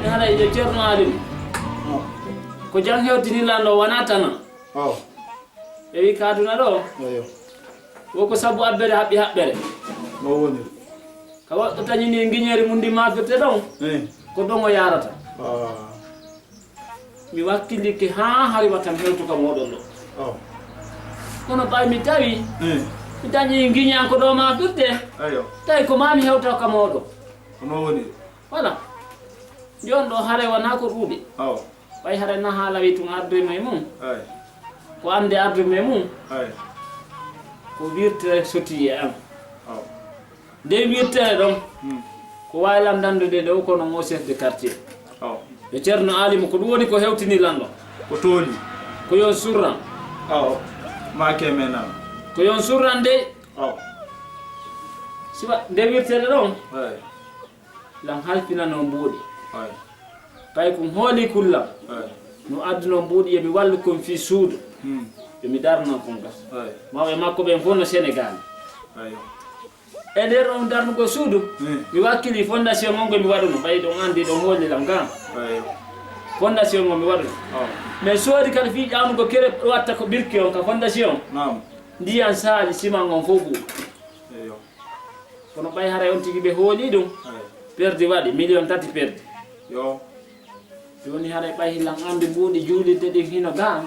hara e Ceerno Alimu ko jang hewtinilando wanatana e wi kaduna ɗo woko sabu abbere haɓɓi haɓɓere no woni ka waɗɗo tañini guiñeri mum ndi mafirte ɗon ko ɗon o yarata mi wakkilike ha hariwa tan hewtu kam oɗon ɗo kono ɓay mi tawi mi dañi guiñanko ɗo mafirte tawi ko mami hewta kam oɗo no woni voilà jon ɗo haare wona ko ɗuuɗi ɓay haare na haala wi tun ardume mum ko ande ardume mum ko wirtere soti e am nde wirtere ɗon ko wawi lamdandude ɗo kono mo chef de quartier e Ceerno Alimu ko ɗum woni ko hewtinilanɗo ko tooli ko yon surran ma kemenam ko yon surran de siwa nde wirtere ɗon lam halfinano mbuuɗi pay kum hooli kullam no adduno mbuuɗi yomi wallu kon fi suudu yomi darno kon gas mawɓe makko ɓen fof no Sénégal e nder ɗon darnugo suudu mi wakkili fondation on ngo mi waɗuno ɓay ɗon andi ɗon hoolilam ga fondation o mi waɗuno mais soodi kadi fi ƴawnugo kere watta ko ɓirki on ka fondation ndiyan saali siman on fof ɓuuɗo kono ɓay haray on tigi ɓe hooli ɗum perdi waɗi 3 millions perdi joni haray ɓay hillan andi mbuuɗi juulirde ɗin hino ga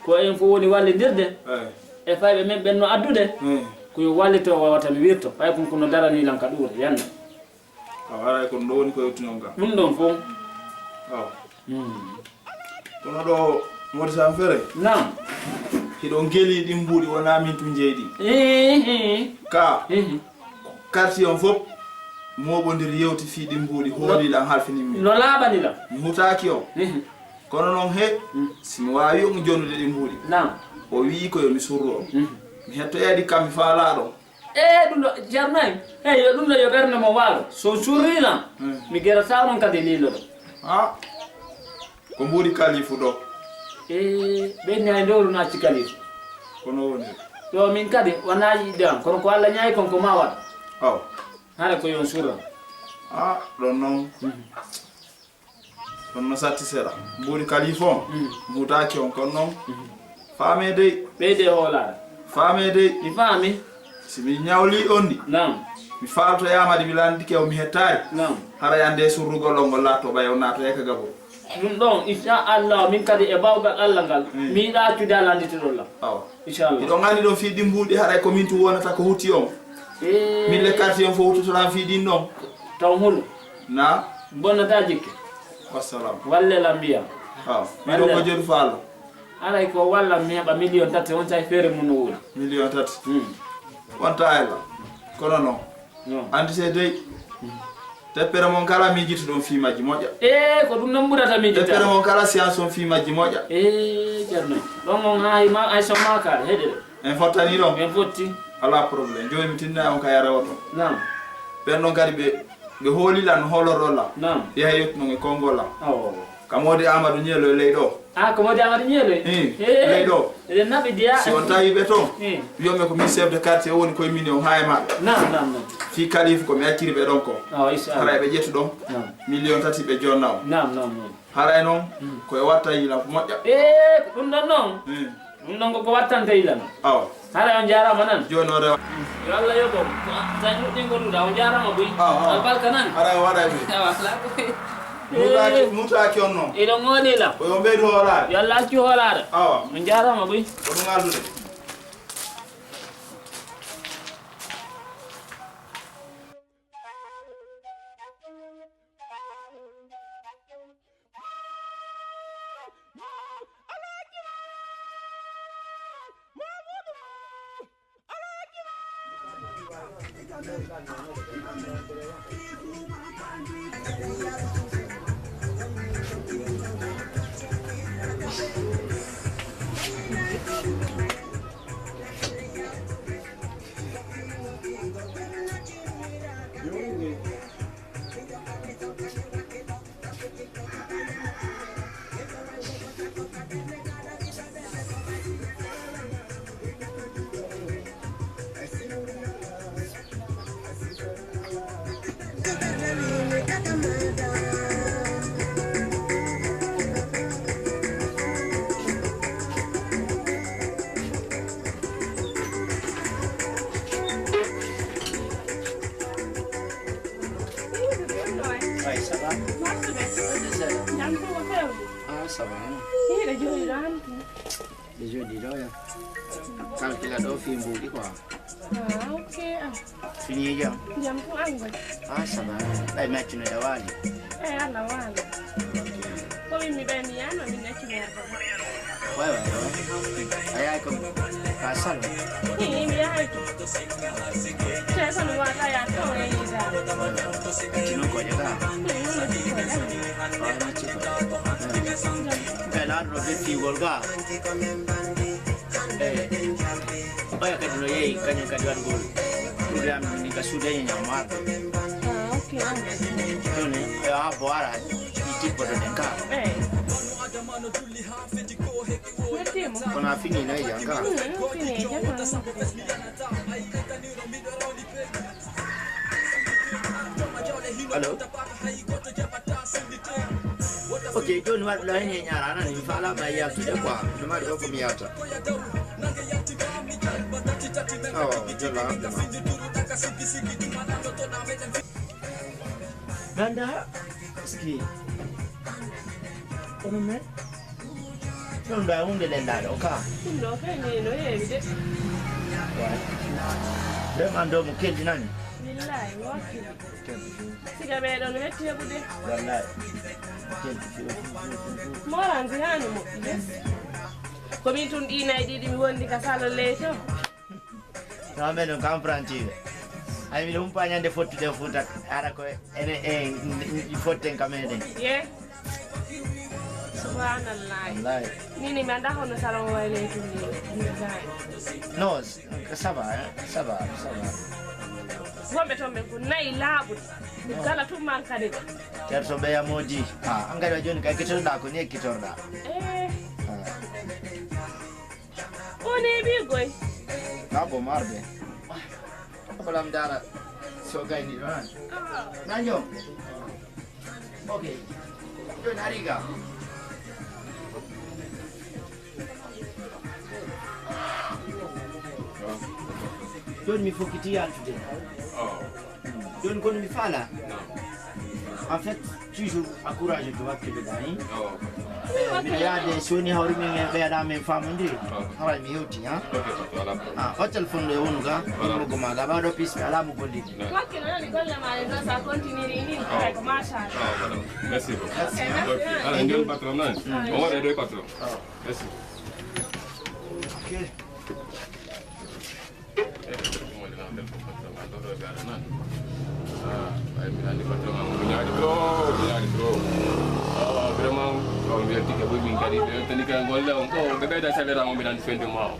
ko en fof woni wallidirde e fayɓe men ɓen no addude ko yo wallito wawata mi wirto ɓay kon kono daranilan ka ɗuure yanna haray kono ɗo woni ko yettunon ga ɗum ɗon fof kono ɗo modi sam fere nam hiɗon geeli ɗin mbuuɗi wona min tum jeyɗi ka quartier on fof moɓodir yewti fi ɗin mbuuɗi hooliɗan halfinimmi no laaɓanilam mi hutaki on kono noon he simi wawi on jonude ɗin mbuuɗi nam o wi ko yomi surro on mi hettoyadi kam mi faalaɗo ɗum ɗo Ceerno en yo ɗum ɗo yo ɓerde mo waalo so surrilam mi gerata on kadi lilo ɗo ko mbuuɗi kalifu ɗo ɓeyni hay ndewru nacci kalifu kono woni ɗo min kadi wona yiɗde am kono ko Allah ñaayi kon ko ma waɗa hara ko yon surra ɗon noon ɗon no satti seeɗa mbuuɗi kalifu on mi hutaki on kono noon faame dey ɓeyde hoolaare faame dey mi faami simi ñawli on ni nam mi faaltoyamade mi landike o mi hettari hara yande surrugol on ngol laatto ɓayo naato e ka gabol ɗum ɗon inchallah min kadi e bawgal Allah ngal mi yiɗa accude a landitiɗol lam inchallah iɗon andi ɗon fiiɗi mbuuɗi haɗay ko min tu wonata ko hutti on min le quartier on fo huttotoɗan fiiɗin ɗon taw hulu na bonnata jikke wassalam wallelam mbiyam miɗon ko joni faallo alay ko wallam mi heɓa 3 millions on tawi feere mum no wuuri 1 million wonta ayla kono noon andi se dey teppere mon kala miijito ɗon fiimaji moƴƴa ko ɗum noon ɓurata miijita teppere mon kala science on fiimaji moƴƴa Ceerno ɗon on hay so makade heɗere en fottani ɗon en fotti ala probléme joni mi tinna on ka yara woto nam ɓen ɗon kadi ɓe hoolilan no hoolorɗolam nam yaha yettunon e konngollam kam wodi Amadou Ñeelo e ley ɗo ko modi Amadou Ñeelo ley ɗo eɗen naɓi diya si on tawi ɓe toon wiyoɓe ko min chef de quartier woni koye min on ha e maɓɓe nam fi kalifu komi acciri ɓe ɗon ko haray ɓe ƴettu ɗon 3 millions ɓe jonna o nam haray noon koye watta yilan ko moƴƴa ko ɗum ɗon noon ɗum ɗon koko wattante yilan haray on jarama nan joni o rewa yo Allah yoɓo tan ɗuɗɗingo ɗuɗa o jarama boy albarka nan haray o waɗay ɓe mutaki on noon iɗon ŋoolilam oyo ɓeydu hoolare yo Allah accu hoolare on jarama boy ko ɗum aldude ça va. Le jeudi là. Quand il a fait un bout, quoi. Ah, ok. Fini déjà. Jam ko angol. Ah, ça va. Là, maintenant, il y a Wali. Alla wala. Ko mi ben yana mi nekki nerba. Ouais. Aïe, comme ça, ça. Mi yahay to. Te sanu wala ya to e ida. Tu non connais pas. Là, on va faire Volga. Oya kadino yeye kanya kadwan gol. Program ni kasuda nya mark. Ah, okay. Tone ya boara itipo do denka. Kona fini na yanga. Fini janga. Hello. Okay, don't want la nya nyara ni fala ma ya tu kwa. Nima do ko miata. Oh, jela. Ganda ski. Ono me? Nda unde lenda oka. Ndo ke ni no yebide. Demando mukedi nani? Billahi waki. Siga be don wette bude. Wallahi. Mora nzihani mo. Ko mi tun dina di mi wondi ka salo leto. No me non compranti. Ai mi un pagna de foto de futa ara ko ene i foto en kamede. Ye. Subhanallah. Wallahi. Nini manda hono salon wa leto ni. No, ça va. Wombe tombe ko nay laabu. Kala tum mankade. Terso be ya moji. Ah, angara joni kay kitorda ko ne kitorda. One bi goy. Nabo marbe. Kolam dara. So gay ni ran. Nanyo. Okay. Yo nariga. Don't me fokiti al today. Oh. Don't go me fala. No. En fait, toujours encouragé de voir que le gars. Oh. Mais il y a des soins how ring be da men famandi. Hala mi hoti ha. Okay, wala. Ah, hotel fondo e wonuga. Ko goma da ba do pis ala mu gondi. Waki na ni golla ma ndo sa continue ni ko masha. Oh, madame. Merci beaucoup. Okay, Okay. Allez, ngel patron nan. On va aider patron. Merci. Okay. Vraiment, on vient de dire que vous avez dit que vous avez encore bébé dans sa vie, on vient de faire de moi.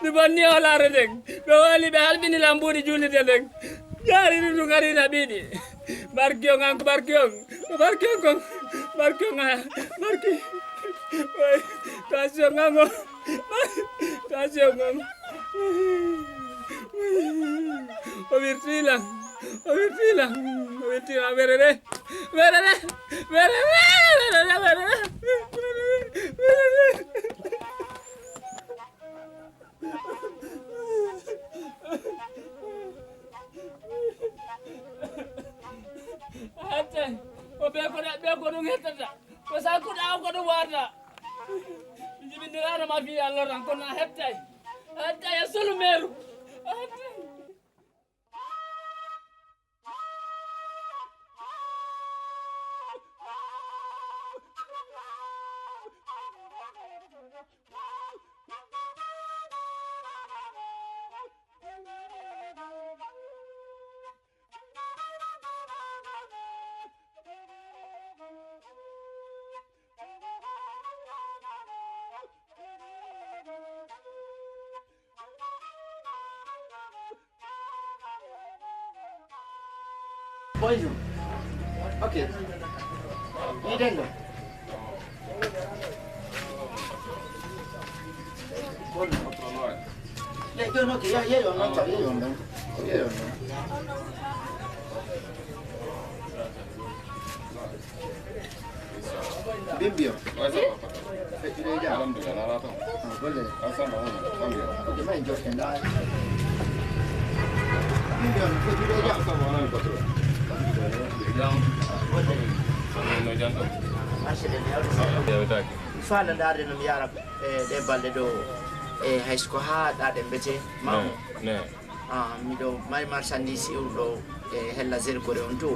Mi bonni olare dek be wali be albini lambudi julide dek yari ru ngari na bidi barkio ngang barkio nga barki kasio ngango Tasio ngam. Ovirtila. Verere. Ate, beko dong hetata. Pas aku dah aku dong warna. Jadi nilai ma fi Allah ran kona hetta. Ate ya sulu meru. Ate. Bonjour. Ok. Ni dengo. Ya, yo no que ya yo no sabía yo no. Bimbio. Alhamdulillah, nara tahu. Boleh. Asal mana? Kami. Oke, main jos kendal. Bimbio, kau juga ya. Asal mana betul? Yang no jantam. Masih ada Ya betul. Fala ndare no mi yara de balde do hay sko ha da de bete ma Ne. mi do mari marchandise do hella zer ko on to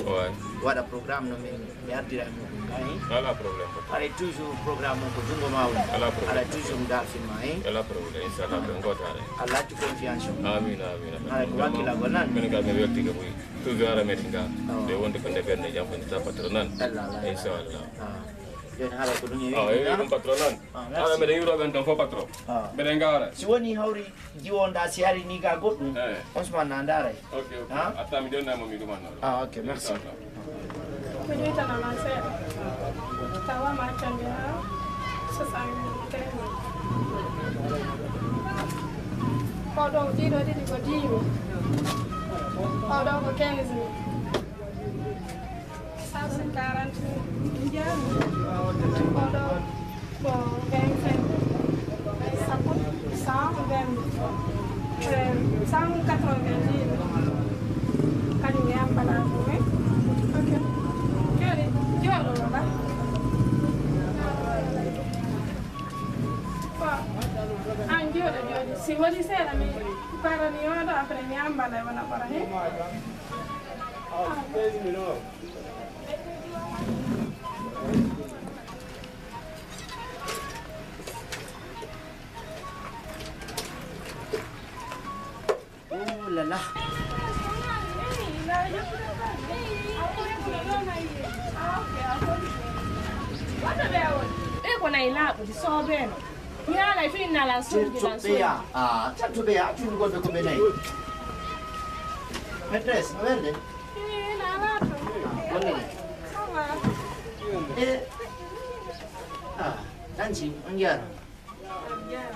wada programme no mi ardira mi ai Ala problem. ala toujours programme ko dungo mawu ala toujours dal film ai Ala problem. Inshallah ben gotare. ala tu confiance Amin. ala ko wakila gonan Kena kami waktu ke bui. Tu juara metingga. Dia want to condemn ni jam pun tak patronan. Inshallah. Yan hala ko dungi Ini patronan. Ala mede euro ben tan fo patron. Mede ngara. si woni hawri jiwonda si ari ni ga goddu Osman nandare Okay. Atta mi donna mo mi domanda. okay merci Kujuta na masera. Tawa machambia. Sasa tena. Kodo dino didi ko dino. Kodo ko 15. Sasa 40. Ndiam. Kodo ko 25. Sapot 120. 180. Kali yang pada aku Okay. Yo lo ba. Anche io si vuole sera mi para ni ora premiamba le vanno para he. oh la la Eko na ilabu di sobeno. Nyala ifi nala sungi la sungi. Tatu bea, tu ngombe kumenai. Petres, wende. Nalato. Wende. Sawa. Nanti, angiara.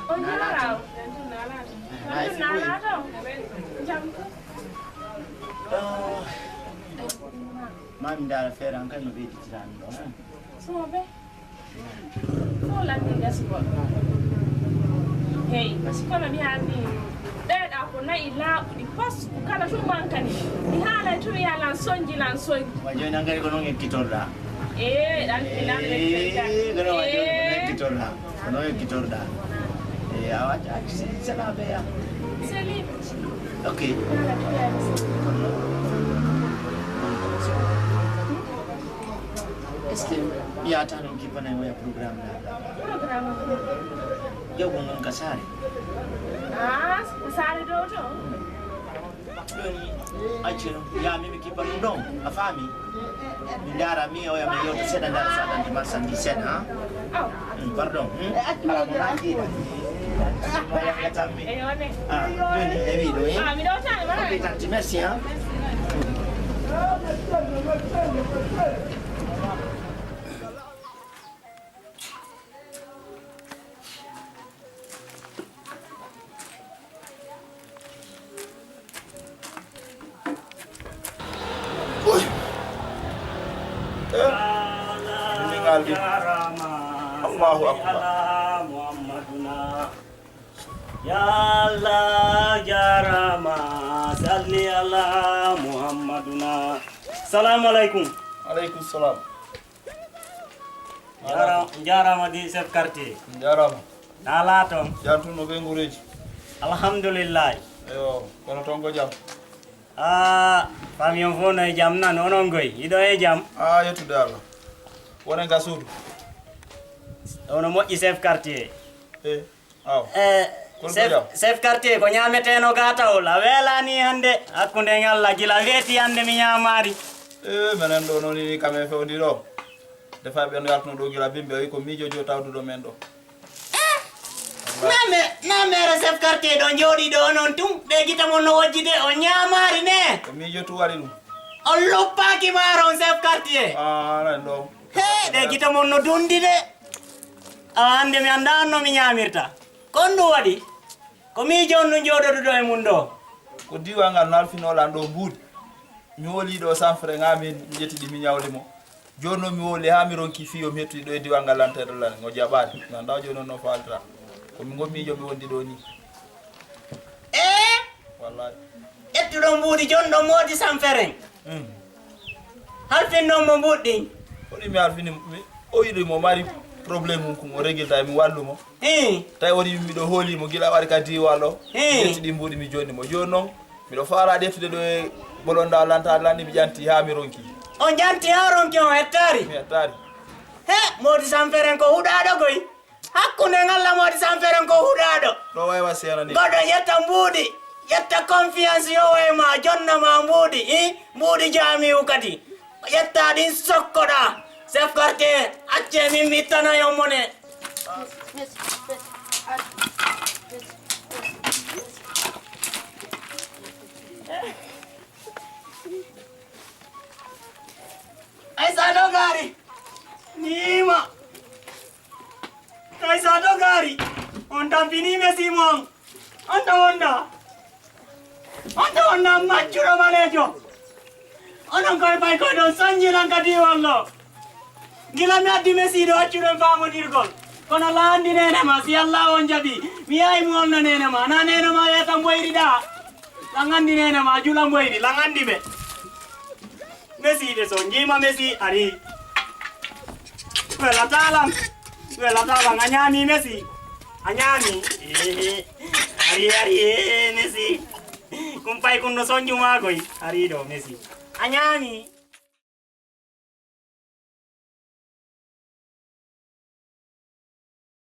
Onyara. Nalato. Nalato. Jam. Mami ndara fera anka no vedi tirando. Sobe. Sola ni gaspo. Hey, masikona bihani. Dada kuna ila di pas kala tu mankani. Di hala tu ya lan sonji lan sonji. Wajo nangari kono ngekitorda. Dan ila Kono wajo ngekitorda. Kono ngekitorda. Awak aksi sana bea. Selim. Okay. Est-ce que ya tano kipana ya program na. Program. Yo ngon kasari. Sari dojo. Achino ya mimi kipana ndong afami. Ndara mimi oya mimi yote sena ndara sana ndimasa ndisena. Pardon. Ala monaki. Saya kata mi. Ini video ya. Mi do tani mana? Okay, tanti merci hein. Allahu akbar. Muhammaduna ya Allah jarama salli ala Muhammaduna. Assalamualaikum. Waalaikumsalam. Jarama di chef quartier. Jarama. Nala ton. Jantuno be ngureji. Alhamdulillah. Ayo, kono tongo jam. Fami on fono e jam nan onon goy. Ido e jam. Yetu dala. Wona gasudu. Ono moƴƴi chef quartier. Aw. Chef quartier ko ñameteno gatawol a welani hande hakkunde ngalla gila weeti hande mi ñamari. Menen ɗo noon ni kamen fewndi ɗo. Defa ɓen gartno ɗo gila bimɓe o ko miijojo tawduɗo men ɗo. Namere chef quartier ɗo jooɗi ɗo noon tum ɓe gita mon no wojji de o ñamari ne. Ko miijotu waɗi ɗum. O loppaki maron chef quartier. Nan ɗo. Ɓe gita mon no dundi de. Hande mi anda no mi ñamirta. Kon ɗum waɗi ko miijo on no jooɗoɗo ɗo e mum ɗo. Ko diwa ngal nalfinoɗan ɗo mbuuɗi. Mi woli ɗo sanfre ngamin mi jettiɗi mi ñawli mo. Joni noon mi woli ha mi ronki fiyo mi hettuɗi ɗo e diwa ngal lanteɗo lan ngo jaɓani. Mi anda joni noon no faltata. Ko mi gommijo mi wondi ɗo ni. Wallahi. Ƴettuɗo mbuuɗi joni ɗo moodi sanferen. Halfinnon mo mbuɗɗin. Hoɗi mi halfini o yiɗi mo mari probléme mum ko mo réguilta mi wallumo. Tawi woni miɗo hoolimo gila waɗi ka diwal o. Ƴettiɗi mbuuɗi mi jonni mo. Joni noon miɗo faala ɗeftude ɗo e bolonda lantade lanni mi ƴanti ha mi ronki. On ƴanti ha ronki on hettari? Mi hettari. Moodi sanferen ko huɗaɗo koy. Hakkunde ngalla moodi sanferen ko huɗaɗo. Ɗo waywa seena ni. Goɗɗo ƴetta mbuuɗi. Ƴetta confiance yowo e ma jonnama mbuuɗi. Mbuuɗi jamiu kadi. Ƴetta ɗin sokkoɗa. Chef quartier acce min mi ittanayon mone. Aisa dogari. Nima. Aisa dogari. On tampini me Simon. Onda. Onda macchuro manejo. Onon koy bay koy don sanjiran kadi wallo. Gila mi addi me sido accuren famodirgol. Kono laandi nene ma si Allah on jabi. Mi yayi mo on nene ma. Na nene ma yeta mboyri da. Langandi nene ma jula mboyri langandi be. Messi de son jima Messi ari. Wela talam anyami Messi. Anyami. Ari Messi. Kumpai kunno sonju magoi. Ari do Messi. Anyami.